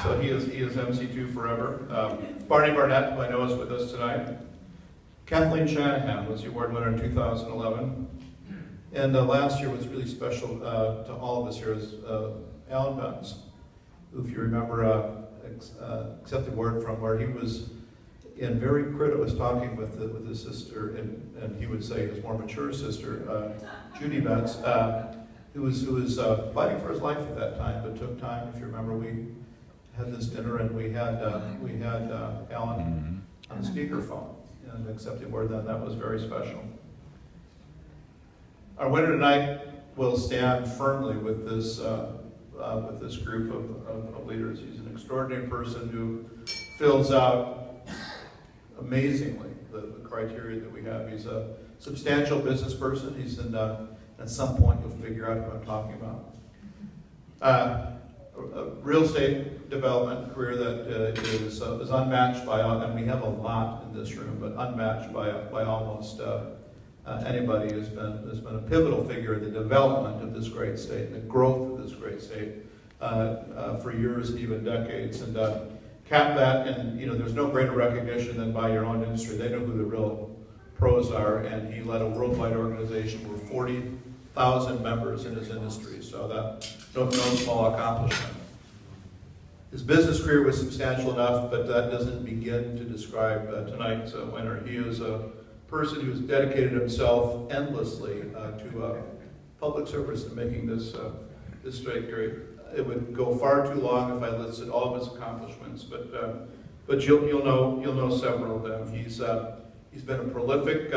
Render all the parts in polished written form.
So he is MC2 forever. Barney Barnett, who I know is with us tonight. Kathleen Shanahan was the award winner in 2011. And last year was really special to all of us here is Alan Benz, who, if you remember, accepted award from where he was in very critical, was talking with his sister, and he would say his more mature sister, Judy Benz, who was fighting for his life at that time, but took time. If you remember, we had this dinner and we had Alan on the speakerphone and accepted the award. Then that was very special. Our winner tonight will stand firmly with this group of leaders. He's an extraordinary person who fills out amazingly the criteria that we have. He's a substantial business person. He's at some point you'll figure out what I'm talking about. A real estate development career that is unmatched by, and we have a lot in this room, but unmatched by almost anybody who's been a pivotal figure in the development of this great state, the growth of this great state for years and even decades. And cap that, and there's no greater recognition than by your own industry. They know who the real pros are, and he led a worldwide organization with 40,000 members in his industry, so that's no small accomplishment. His business career was substantial enough, but that doesn't begin to describe tonight's winner. He is a person who's dedicated himself endlessly to public service and making this state great. It would go far too long if I listed all of his accomplishments, but you'll know several of them. He's been a prolific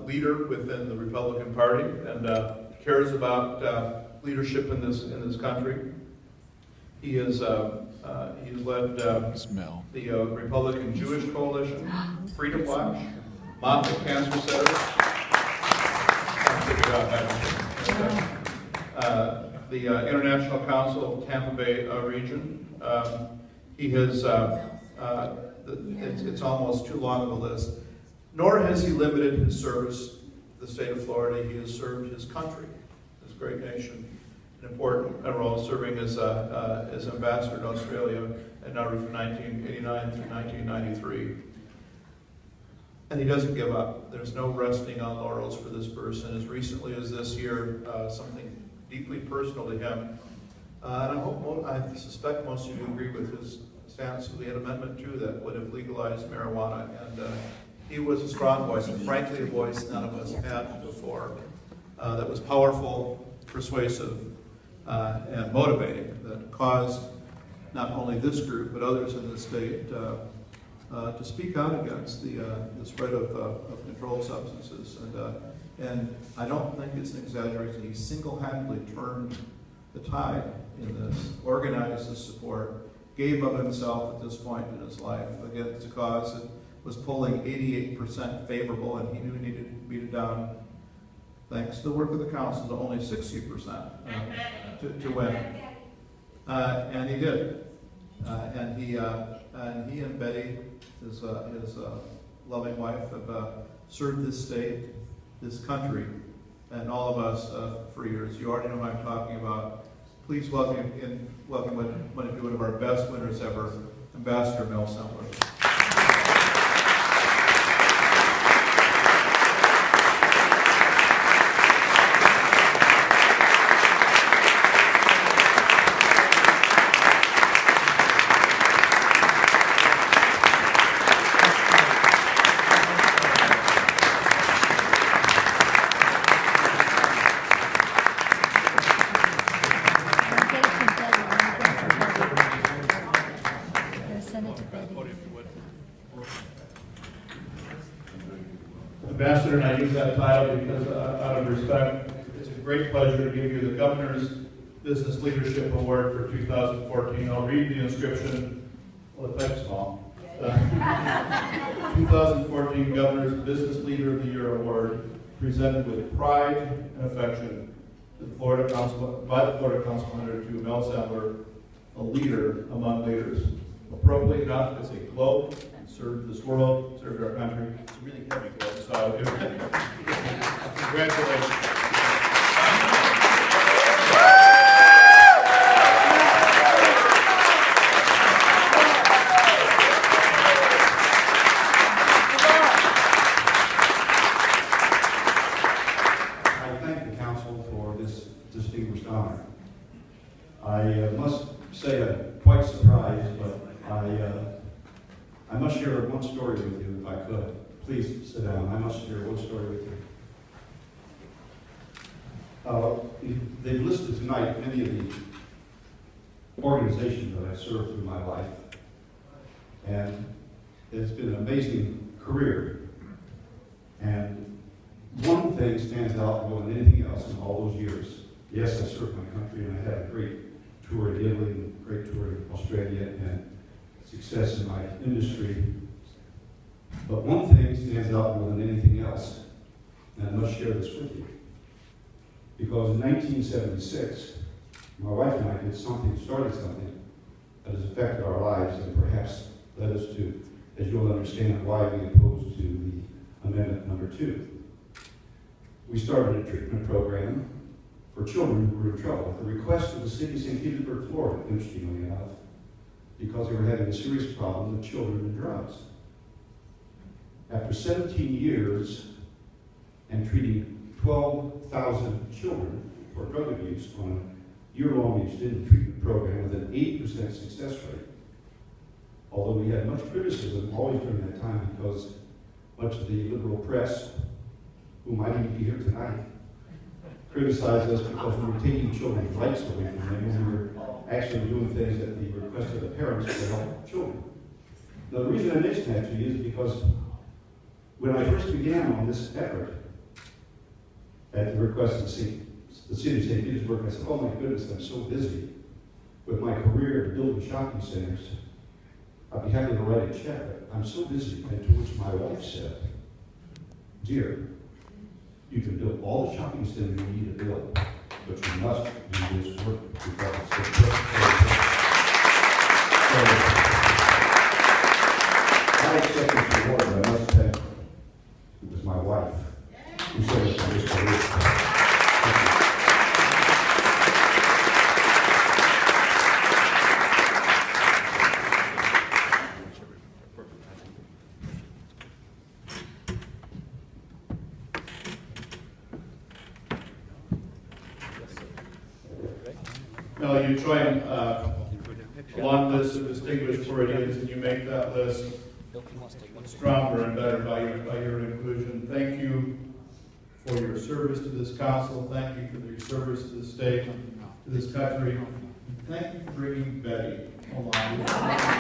leader within the Republican Party and cares about leadership in this country. He has led the Republican Jewish Coalition, Freedom Watch, Moffitt Cancer Center, the International Council of Tampa Bay region. He has, it's almost too long of a list. Nor has he limited his service to the state of Florida. He has served his country, this great nation, an important role, serving as ambassador in Australia and now from 1989 through 1993. And he doesn't give up. There's no resting on laurels for this person. As recently as this year, something deeply personal to him. And I suspect most of you agree with his stance. We had Amendment 2 that would have legalized marijuana, and he was a strong voice, and frankly a voice none of us had before, that was powerful, persuasive, and motivating, that caused not only this group but others in the state to speak out against the spread of controlled substances. And I don't think it's an exaggeration. He single-handedly turned the tide in this, organized the support, gave of himself at this point in his life against a cause that was polling 88% favorable, and he knew he needed to beat it down, thanks to the work of the council, to only 60% to win. And he did. And he and Betty, his loving wife, have served this state, this country, and all of us for years. You already know who I'm talking about. Please welcome one of our best winners ever, Ambassador Mel Sembler. Ambassador, and I use that title because, out of respect, it's a great pleasure to give you the Governor's Business Leadership Award for 2014. I'll read the inscription. Well, the type's small. 2014 Governor's Business Leader of the Year Award, presented with pride and affection to the Florida Council, by the Florida Councilman to Mel Sembler, a leader among leaders. Appropriately enough, it's a globe. Served this world, served our country. It's a really heavy globe, so congratulations. must say I'm quite surprised, but I must share one story with you if I could. Please sit down. I must share one story with you. They've listed tonight many of the organizations that I've served through my life, and it's been an amazing career. And one thing stands out more than anything else in all those years. Yes, I served my country, and I had a great tour in Italy, and a great tour in Australia, and success in my industry. But one thing stands out more than anything else, and I must share this with you. Because in 1976, my wife and I started something that has affected our lives and perhaps led us to, as you'll understand, why we opposed to the Amendment Number 2. We started a treatment program for children who were in trouble at the request of the city of St. Petersburg, Florida, interestingly enough, because they were having a serious problem with children and drugs. After 17 years and treating 12,000 children for drug abuse on a year-long extended treatment program with an 80% success rate, although we had much criticism always during that time because much of the liberal press, who might even be here tonight, criticized us because we were taking children's rights away from them and we were actually doing things at the request of the parents to help children. Now, the reason I mention that to you is because when I first began on this effort, at the request of the city of St. Petersburg, I said, oh my goodness, I'm so busy with my career building shopping centers. I'd be happy to write a check, but I'm so busy. And to which my wife said, dear, you can build all the shopping centers you need to build, but you must do this work because it's the first. I accepted the award, but I must say it was my wife who said it for this career. Now, you join a long list of distinguished Floridians, and you make that list stronger and better by your inclusion. Thank you for your service to this council. Thank you for your service to the state, to this country. Thank you for bringing Betty along.